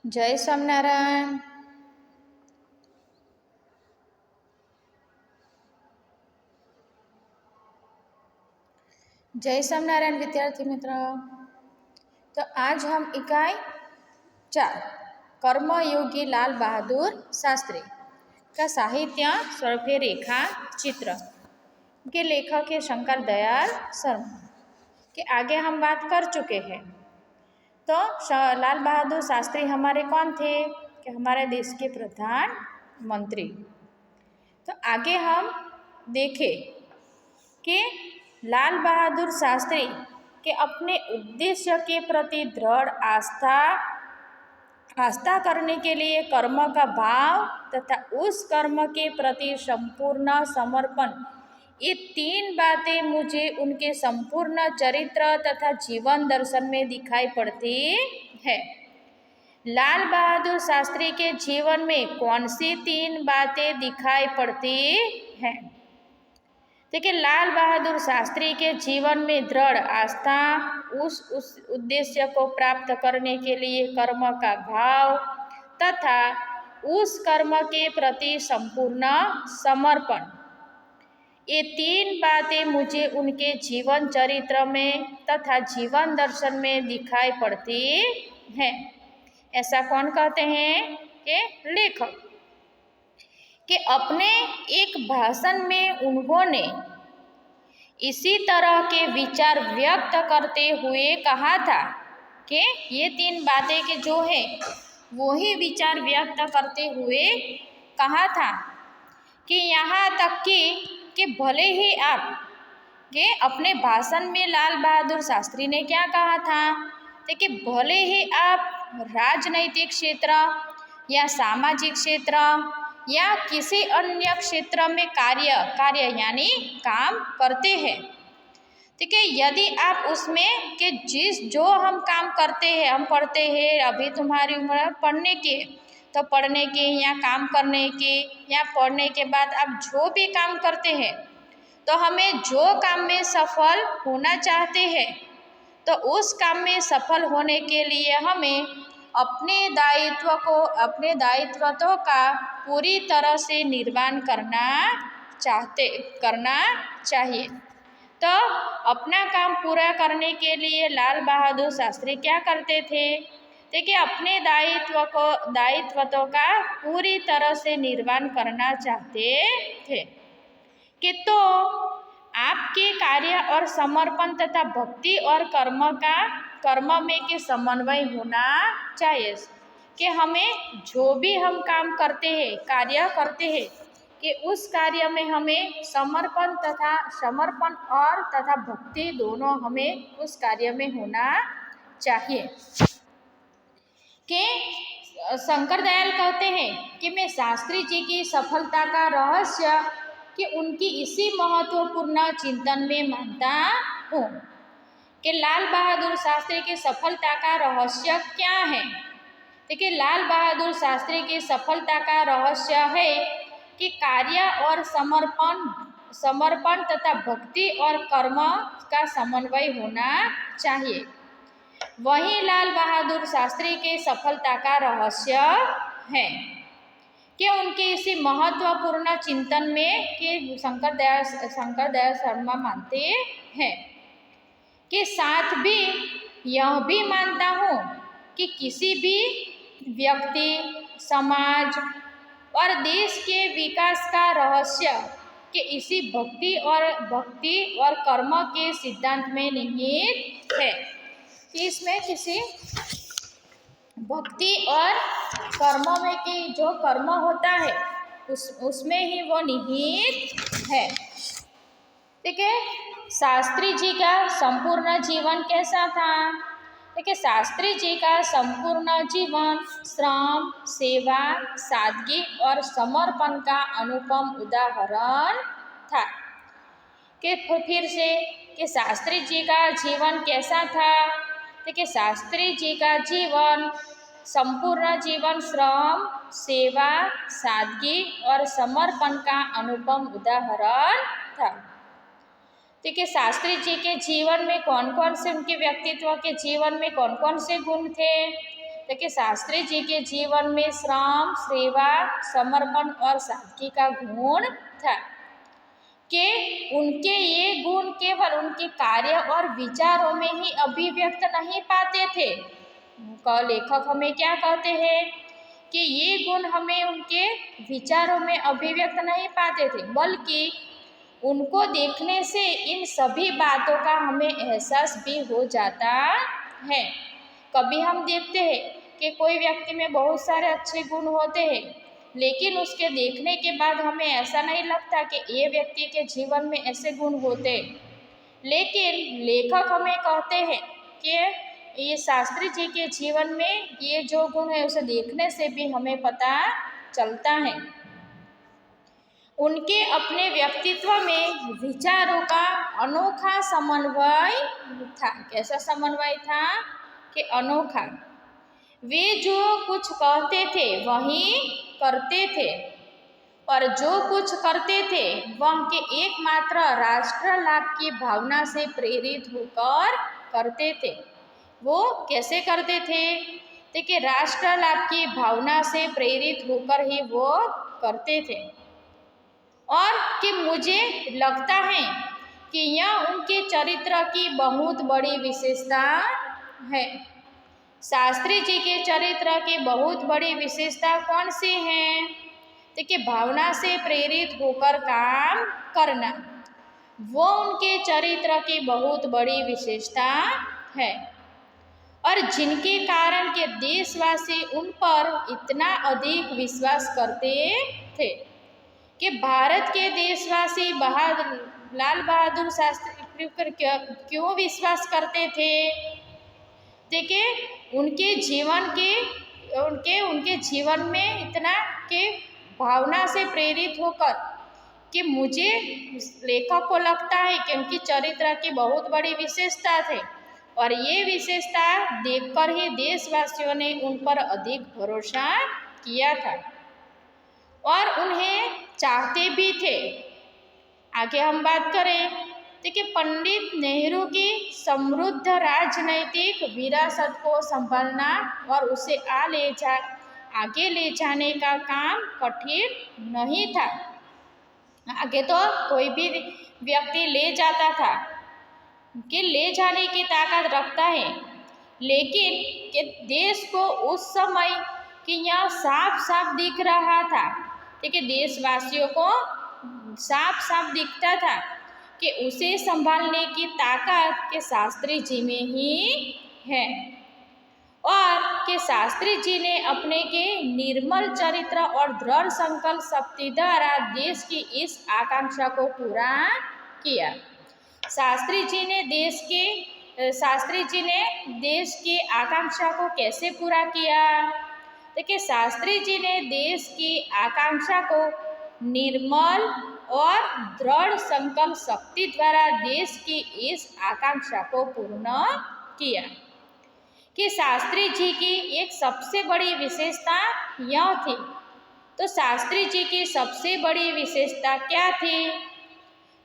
जय स्वामीनारायण। जय स्वामीनारायण विद्यार्थी मित्रों। तो आज हम इकाई 4 कर्मयोगी लाल बहादुर शास्त्री का साहित्य स्वरूपे रेखा चित्र के लेखक है शंकर दयाल शर्मा के आगे हम बात कर चुके हैं। तो लाल बहादुर शास्त्री हमारे कौन थे कि हमारे देश के प्रधानमंत्री। तो आगे हम देखें कि लाल बहादुर शास्त्री के अपने उद्देश्य के प्रति दृढ़ आस्था करने के लिए कर्म का भाव तथा उस कर्म के प्रति संपूर्ण समर्पण, ये 3 बातें मुझे उनके संपूर्ण चरित्र तथा जीवन दर्शन में दिखाई पड़ती है। लाल बहादुर शास्त्री के जीवन में कौन सी 3 बातें दिखाई पड़ती हैं? देखिए, लाल बहादुर शास्त्री के जीवन में दृढ़ आस्था, उस उद्देश्य को प्राप्त करने के लिए कर्म का भाव तथा उस कर्म के प्रति संपूर्ण समर्पण, ये 3 बातें मुझे उनके जीवन चरित्र में तथा जीवन दर्शन में दिखाई पड़ती हैं। ऐसा कौन कहते हैं कि लेखक कि अपने एक भाषण में उन्होंने इसी तरह के विचार व्यक्त करते हुए कहा था कि ये 3 बातें के जो है वो ही विचार व्यक्त करते हुए कहा था कि यहाँ तक कि भले ही आप के अपने भाषण में लाल बहादुर शास्त्री ने क्या कहा था कि भले ही आप राजनैतिक क्षेत्र या सामाजिक क्षेत्र या किसी अन्य क्षेत्र में कार्य यानी काम करते हैं, ठीक है। यदि आप उसमें कि जो हम काम करते हैं, हम पढ़ते हैं, अभी तुम्हारी उम्र पढ़ने के, तो पढ़ने के या काम करने के या पढ़ने के बाद आप जो भी काम करते हैं, तो हमें जो काम में सफल होना चाहते हैं, तो उस काम में सफल होने के लिए हमें अपने दायित्वों का पूरी तरह से निर्वहन करना चाहिए। तो अपना काम पूरा करने के लिए लाल बहादुर शास्त्री क्या करते थे? देखिए, अपने दायित्वों का पूरी तरह से निर्वहन करना चाहते थे कि तो आपके कार्य और समर्पण तथा भक्ति और कर्म में के समन्वय होना चाहिए कि हमें जो भी हम काम करते हैं, कार्य करते हैं, कि उस कार्य में हमें समर्पण और तथा भक्ति दोनों हमें उस कार्य में होना चाहिए। कि शंकर दयाल कहते हैं कि मैं शास्त्री जी की सफलता का रहस्य कि उनकी इसी महत्वपूर्ण चिंतन में मानता हूँ कि लाल बहादुर शास्त्री की सफलता का रहस्य क्या है। देखिए, लाल बहादुर शास्त्री की सफलता का रहस्य है कि कार्य और समर्पण तथा भक्ति और कर्म का समन्वय होना चाहिए। वही लाल बहादुर शास्त्री के सफलता का रहस्य है कि उनके इसी महत्वपूर्ण चिंतन में कि शंकर दयाल शर्मा मानते हैं कि साथ भी यह भी मानता हूँ कि किसी भी व्यक्ति, समाज और देश के विकास का रहस्य कि इसी भक्ति और कर्म के सिद्धांत में निहित है। कि इसमें किसी भक्ति और कर्म में कि जो कर्म होता है उसमें ही वो निहित है। ठीक है। शास्त्री जी का संपूर्ण जीवन कैसा था? देखिए, शास्त्री जी का संपूर्ण जीवन श्रम, सेवा, सादगी और समर्पण का अनुपम उदाहरण था। कि फिर से कि शास्त्री जी का जीवन कैसा था? देखिए, शास्त्री जी का जीवन संपूर्ण जीवन श्रम, सेवा, सादगी और समर्पण का अनुपम उदाहरण था। देखिए, शास्त्री जी के जीवन में कौन कौन से उनके व्यक्तित्व के जीवन में कौन कौन से गुण थे? कि शास्त्री जी के जीवन में श्रम, सेवा, समर्पण और सादगी का गुण था कि उनके ये गुण केवल उनके कार्य और विचारों में ही अभिव्यक्त नहीं पाते थे। लेखक हमें क्या कहते हैं कि ये गुण हमें उनके विचारों में अभिव्यक्त नहीं पाते थे, बल्कि उनको देखने से इन सभी बातों का हमें एहसास भी हो जाता है। कभी हम देखते हैं कि कोई व्यक्ति में बहुत सारे अच्छे गुण होते हैं, लेकिन उसके देखने के बाद हमें ऐसा नहीं लगता कि ये व्यक्ति के जीवन में ऐसे गुण होते। लेकिन लेखक हमें कहते हैं कि ये शास्त्री जी के जीवन में ये जो गुण है उसे देखने से भी हमें पता चलता है। उनके अपने व्यक्तित्व में विचारों का अनोखा समन्वय था। कैसा समन्वय था कि अनोखा। वे जो कुछ कहते थे वही करते थे, और जो कुछ करते थे वह के एकमात्र राष्ट्र लाभ की भावना से प्रेरित होकर करते थे। वो कैसे करते थे? देखिए, राष्ट्र लाभ की भावना से प्रेरित होकर ही वो करते थे। और कि मुझे लगता है कि यह उनके चरित्र की बहुत बड़ी विशेषता है। शास्त्री जी के चरित्र की बहुत बड़ी विशेषता कौन सी है? देखिए, भावना से प्रेरित होकर काम करना, वो उनके चरित्र की बहुत बड़ी विशेषता है, और जिनके कारण के देशवासी उन पर इतना अधिक विश्वास करते थे कि भारत के देशवासी लाल बहादुर शास्त्री पर क्यों विश्वास करते थे? देखिए, उनके जीवन में इतना के भावना से प्रेरित होकर कि मुझे लेखक को लगता है कि उनकी चरित्र की बहुत बड़ी विशेषता थे, और ये विशेषता देखकर ही देशवासियों ने उन पर अधिक भरोसा किया था और उन्हें चाहते भी थे। आगे हम बात करें, देखिए, पंडित नेहरू की समृद्ध राजनैतिक विरासत को संभालना और उसे आगे ले जाने का काम कठिन नहीं था। आगे तो कोई भी व्यक्ति ले जाता था कि ले जाने की ताकत रखता है, लेकिन कि देश को उस समय कि यह साफ साफ दिख रहा था, ठीक है, देशवासियों को साफ साफ दिखता था कि उसे संभालने की ताकत के शास्त्री जी में ही है, और कि शास्त्री जी ने अपने के निर्मल चरित्र और दृढ़ संकल्प शक्ति द्वारा देश की इस आकांक्षा को पूरा किया। शास्त्री जी ने देश की आकांक्षा को कैसे पूरा किया? देखिए, शास्त्री जी ने देश की आकांक्षा को निर्मल और दृढ़ संकल्प शक्ति द्वारा देश की इस आकांक्षा को पूर्ण किया कि शास्त्री जी की एक सबसे बड़ी विशेषता यह थी। तो शास्त्री जी की सबसे बड़ी विशेषता क्या थी?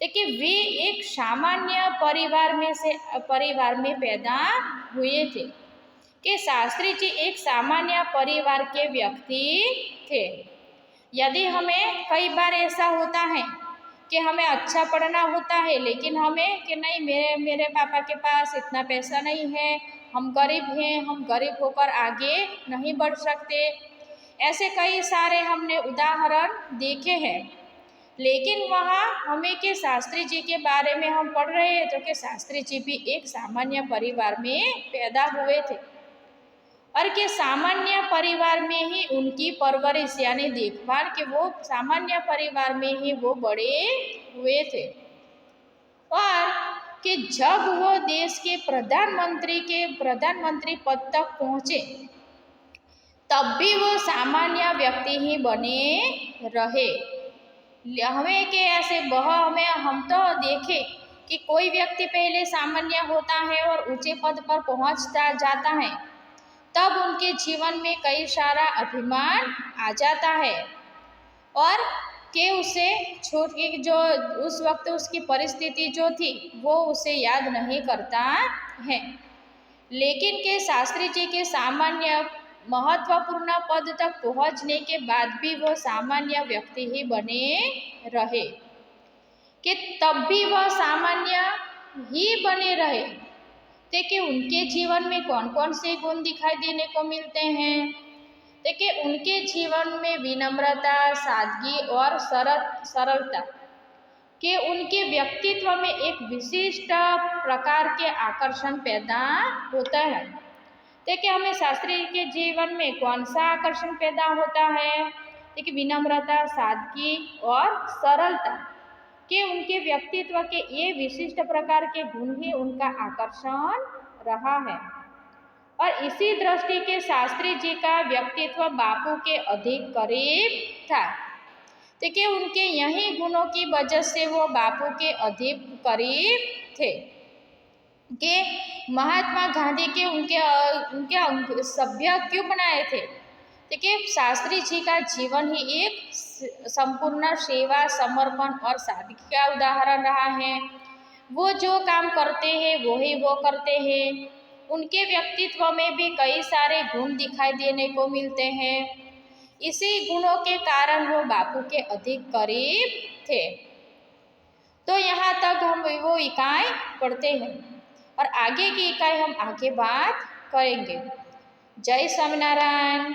देखिए, वे एक सामान्य परिवार में पैदा हुए थे कि शास्त्री जी एक सामान्य परिवार के व्यक्ति थे। यदि हमें कई बार ऐसा होता है कि हमें अच्छा पढ़ना होता है, लेकिन हमें कि नहीं, मेरे पापा के पास इतना पैसा नहीं है, हम गरीब हैं, हम गरीब होकर आगे नहीं बढ़ सकते, ऐसे कई सारे हमने उदाहरण देखे हैं। लेकिन वहाँ हमें कि शास्त्री जी के बारे में हम पढ़ रहे हैं तो कि शास्त्री जी भी एक सामान्य परिवार में पैदा हुए थे, और कि सामान्य परिवार में ही उनकी परवरिश यानी देखभाल के वो सामान्य परिवार में ही वो बड़े हुए थे, और कि जब वो देश के प्रधानमंत्री पद तक पहुँचे तब भी वो सामान्य व्यक्ति ही बने रहे। हमें कि ऐसे हम तो देखें कि कोई व्यक्ति पहले सामान्य होता है और ऊंचे पद पर पहुँचता जाता है, तब उनके जीवन में कई सारा अभिमान आ जाता है, और कि उसे छोड़ के जो उस वक्त उसकी परिस्थिति जो थी वो उसे याद नहीं करता है। लेकिन के शास्त्री जी के सामान्य महत्वपूर्ण पद तक पहुंचने के बाद भी वह सामान्य व्यक्ति ही बने रहे, कि तब भी वह सामान्य ही बने रहे, देखिए उनके जीवन में कौन कौन से गुण दिखाई देने को मिलते हैं। देखिए उनके जीवन में विनम्रता, सादगी और सरलता के उनके व्यक्तित्व में एक विशिष्ट प्रकार के आकर्षण पैदा होता है। देखिए हमें शास्त्री के जीवन में कौन सा आकर्षण पैदा होता है? देखिए विनम्रता, सादगी और सरलता के उनके व्यक्तित्व के ये विशिष्ट प्रकार के गुण ही उनका आकर्षण रहा है। और इसी दृष्टि के शास्त्री जी का व्यक्तित्व बापू के अधिक करीब था। देखिए उनके यही गुणों की वजह से वो बापू के अधिक करीब थे, कि महात्मा गांधी के उनके सभ्य क्यों बनाए थे। देखिए शास्त्री जी का जीवन ही एक संपूर्ण सेवा, समर्पण और सादगी का उदाहरण रहा है। वो जो काम करते हैं वही वो करते हैं। उनके व्यक्तित्व में भी कई सारे गुण दिखाई देने को मिलते हैं। इसी गुणों के कारण वो बापू के अधिक करीब थे। तो यहाँ तक हम वो इकाई पढ़ते हैं और आगे की इकाई हम आगे बात करेंगे। जय स्वामीनारायण।